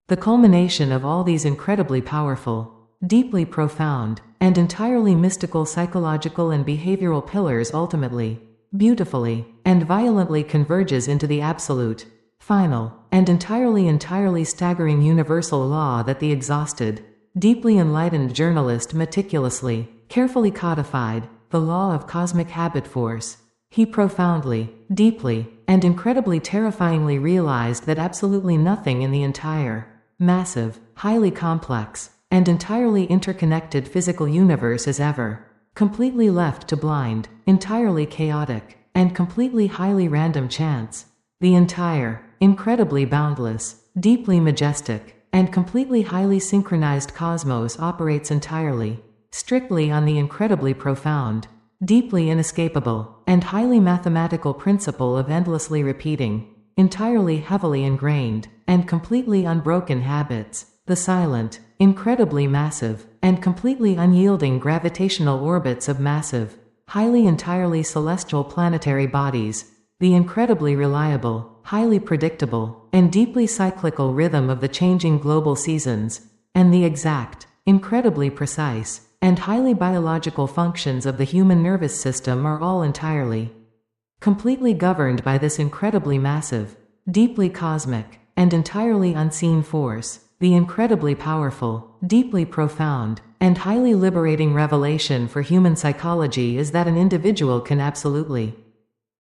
The culmination of all these incredibly powerful, deeply profound, and entirely mystical psychological and behavioral pillars ultimately, beautifully, and violently converges into the absolute, final, and entirely staggering universal law that the exhausted, deeply enlightened journalist meticulously, carefully codified, the law of cosmic habit force. He profoundly, deeply, and incredibly terrifyingly realized that absolutely nothing in the entire, massive, highly complex, and entirely interconnected physical universe is ever completely left to blind, entirely chaotic, and completely highly random chance. The entire, incredibly boundless, deeply majestic, and completely highly synchronized cosmos operates entirely, strictly on the incredibly profound, deeply inescapable, and highly mathematical principle of endlessly repeating, entirely heavily ingrained, and completely unbroken habits, the silent, incredibly massive, and completely unyielding gravitational orbits of massive, highly entirely celestial planetary bodies, the incredibly reliable, highly predictable, and deeply cyclical rhythm of the changing global seasons, and the exact, incredibly precise, and highly biological functions of the human nervous system are all entirely, completely governed by this incredibly massive, deeply cosmic, and entirely unseen force. The incredibly powerful, deeply profound, and highly liberating revelation for human psychology is that an individual can absolutely,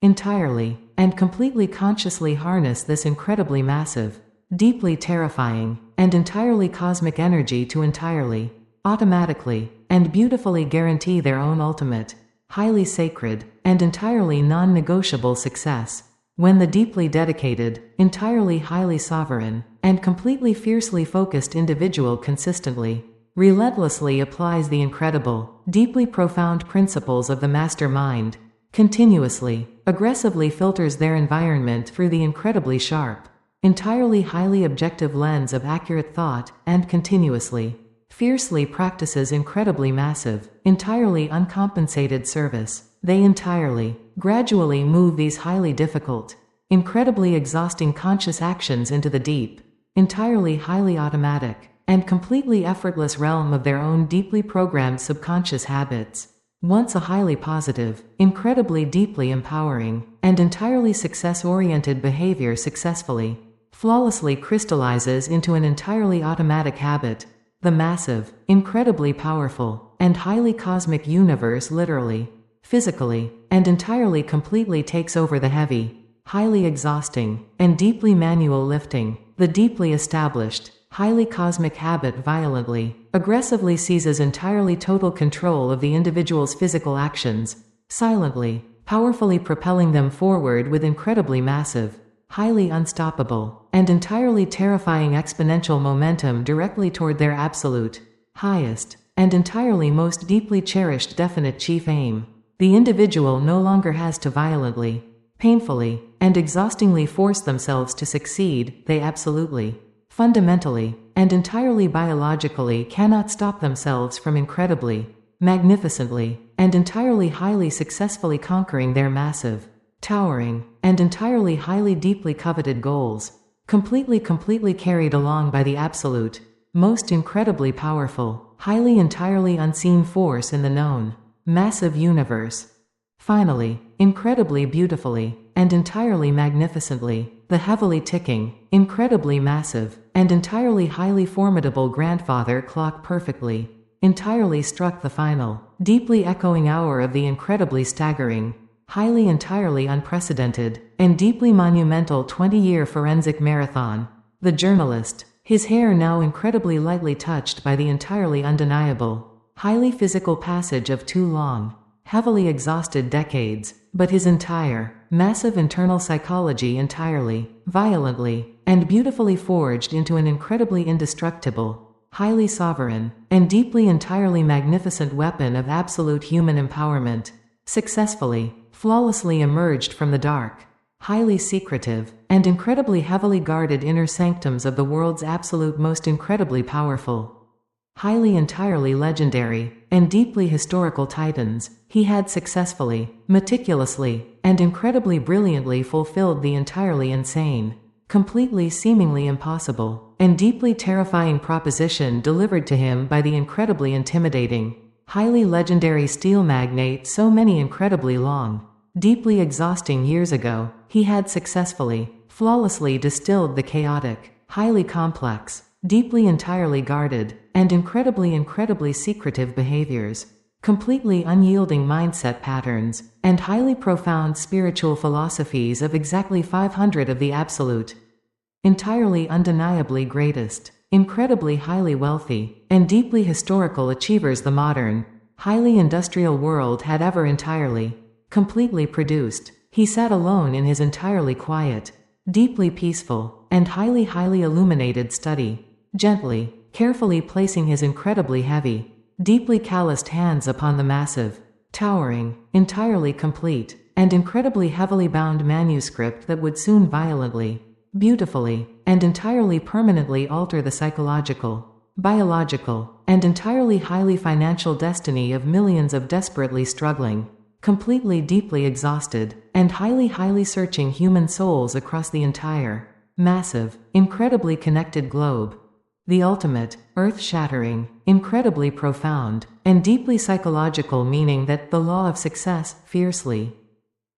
entirely, and completely consciously harness this incredibly massive, deeply terrifying, and entirely cosmic energy to entirely, automatically, and beautifully guarantee their own ultimate, highly sacred, and entirely non-negotiable success. When the deeply dedicated, entirely highly sovereign, and completely fiercely focused individual consistently, relentlessly applies the incredible, deeply profound principles of the master mind, continuously, aggressively filters their environment through the incredibly sharp, entirely highly objective lens of accurate thought, and continuously, fiercely practices incredibly massive, entirely uncompensated service, they entirely, gradually move these highly difficult, incredibly exhausting conscious actions into the deep, entirely highly automatic, and completely effortless realm of their own deeply programmed subconscious habits. Once a highly positive, incredibly deeply empowering, and entirely success-oriented behavior successfully, flawlessly crystallizes into an entirely automatic habit, the massive, incredibly powerful, and highly cosmic universe literally, physically, and entirely completely takes over the heavy, highly exhausting, and deeply manual lifting, the deeply established, highly cosmic habit violently, aggressively seizes entirely total control of the individual's physical actions, silently, powerfully propelling them forward with incredibly massive, highly unstoppable, and entirely terrifying exponential momentum directly toward their absolute, highest, and entirely most deeply cherished definite chief aim. The individual no longer has to violently, painfully, and exhaustingly force themselves to succeed. They absolutely, fundamentally, and entirely biologically cannot stop themselves from incredibly, magnificently, and entirely highly successfully conquering their massive, towering, and entirely highly deeply coveted goals, completely carried along by the absolute, most incredibly powerful, highly entirely unseen force in the known, massive universe. Finally, incredibly beautifully, and entirely magnificently, the heavily ticking, incredibly massive, and entirely highly formidable grandfather clock perfectly, entirely struck the final, deeply echoing hour of the incredibly staggering, highly entirely unprecedented, and deeply monumental 20-year forensic marathon. The journalist, his hair now incredibly lightly touched by the entirely undeniable, highly physical passage of 2 long, heavily exhausted decades, but his entire, massive internal psychology entirely, violently, and beautifully forged into an incredibly indestructible, highly sovereign, and deeply entirely magnificent weapon of absolute human empowerment, successfully, flawlessly emerged from the dark, highly secretive, and incredibly heavily guarded inner sanctums of the world's absolute most incredibly powerful, highly entirely legendary, and deeply historical titans. He had successfully, meticulously, and incredibly brilliantly fulfilled the entirely insane, completely seemingly impossible, and deeply terrifying proposition delivered to him by the incredibly intimidating, highly legendary steel magnate so many incredibly long, deeply exhausting years ago. He had successfully, flawlessly distilled the chaotic, highly complex, deeply entirely guarded, and incredibly secretive behaviors, completely unyielding mindset patterns, and highly profound spiritual philosophies of exactly 500 of the absolute, entirely undeniably greatest, incredibly highly wealthy, and deeply historical achievers the modern, highly industrial world had ever entirely, completely produced. He sat alone in his entirely quiet, deeply peaceful, and highly illuminated study, gently, carefully placing his incredibly heavy, deeply calloused hands upon the massive, towering, entirely complete, and incredibly heavily bound manuscript that would soon violently, beautifully, and entirely permanently alter the psychological, biological, and entirely highly financial destiny of millions of desperately struggling, completely deeply exhausted, and highly searching human souls across the entire, massive, incredibly connected globe. The ultimate, earth-shattering, incredibly profound, and deeply psychological meaning that the law of success fiercely,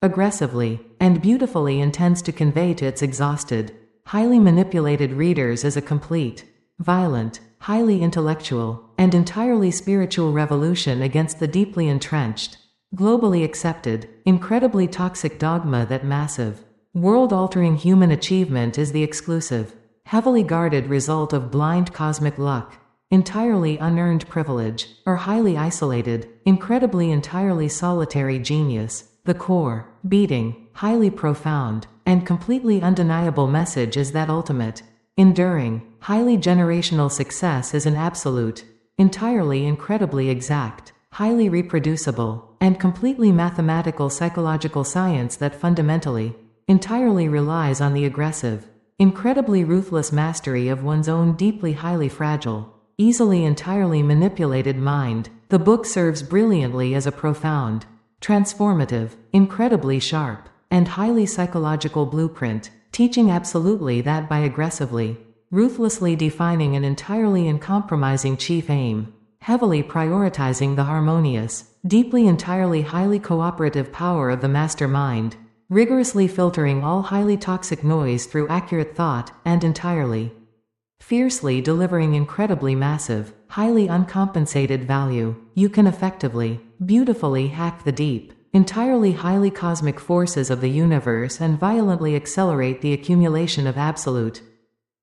aggressively, and beautifully intends to convey to its exhausted, highly manipulated readers is a complete, violent, highly intellectual, and entirely spiritual revolution against the deeply entrenched, globally accepted, incredibly toxic dogma that massive, world-altering human achievement is the exclusive, heavily guarded result of blind cosmic luck, entirely unearned privilege, or highly isolated, incredibly entirely solitary genius. The core, beating, highly profound, and completely undeniable message is that ultimate, enduring, highly generational success is an absolute, entirely incredibly exact, highly reproducible, and completely mathematical psychological science that fundamentally, entirely relies on the aggressive, incredibly ruthless mastery of one's own deeply highly fragile, easily entirely manipulated mind. The book serves brilliantly as a profound, transformative, incredibly sharp, and highly psychological blueprint, teaching absolutely that by aggressively, ruthlessly defining an entirely uncompromising chief aim, heavily prioritizing the harmonious, deeply entirely highly cooperative power of the master mind, rigorously filtering all highly toxic noise through accurate thought, and entirely, fiercely delivering incredibly massive, highly uncompensated value, you can effectively, beautifully hack the deep, entirely highly cosmic forces of the universe and violently accelerate the accumulation of absolute,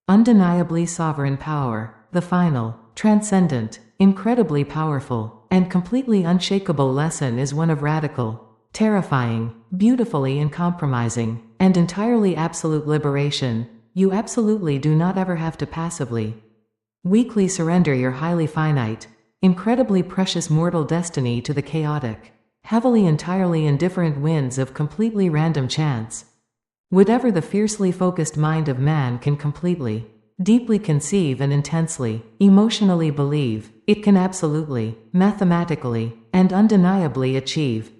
undeniably sovereign power. The final, transcendent, incredibly powerful, and completely unshakable lesson is one of radical, terrifying, beautifully uncompromising, and entirely absolute liberation. You absolutely do not ever have to passively, weakly surrender your highly finite, incredibly precious mortal destiny to the chaotic, heavily entirely indifferent winds of completely random chance. Whatever the fiercely focused mind of man can completely, deeply conceive and intensely, emotionally believe, it can absolutely, mathematically, and undeniably achieve.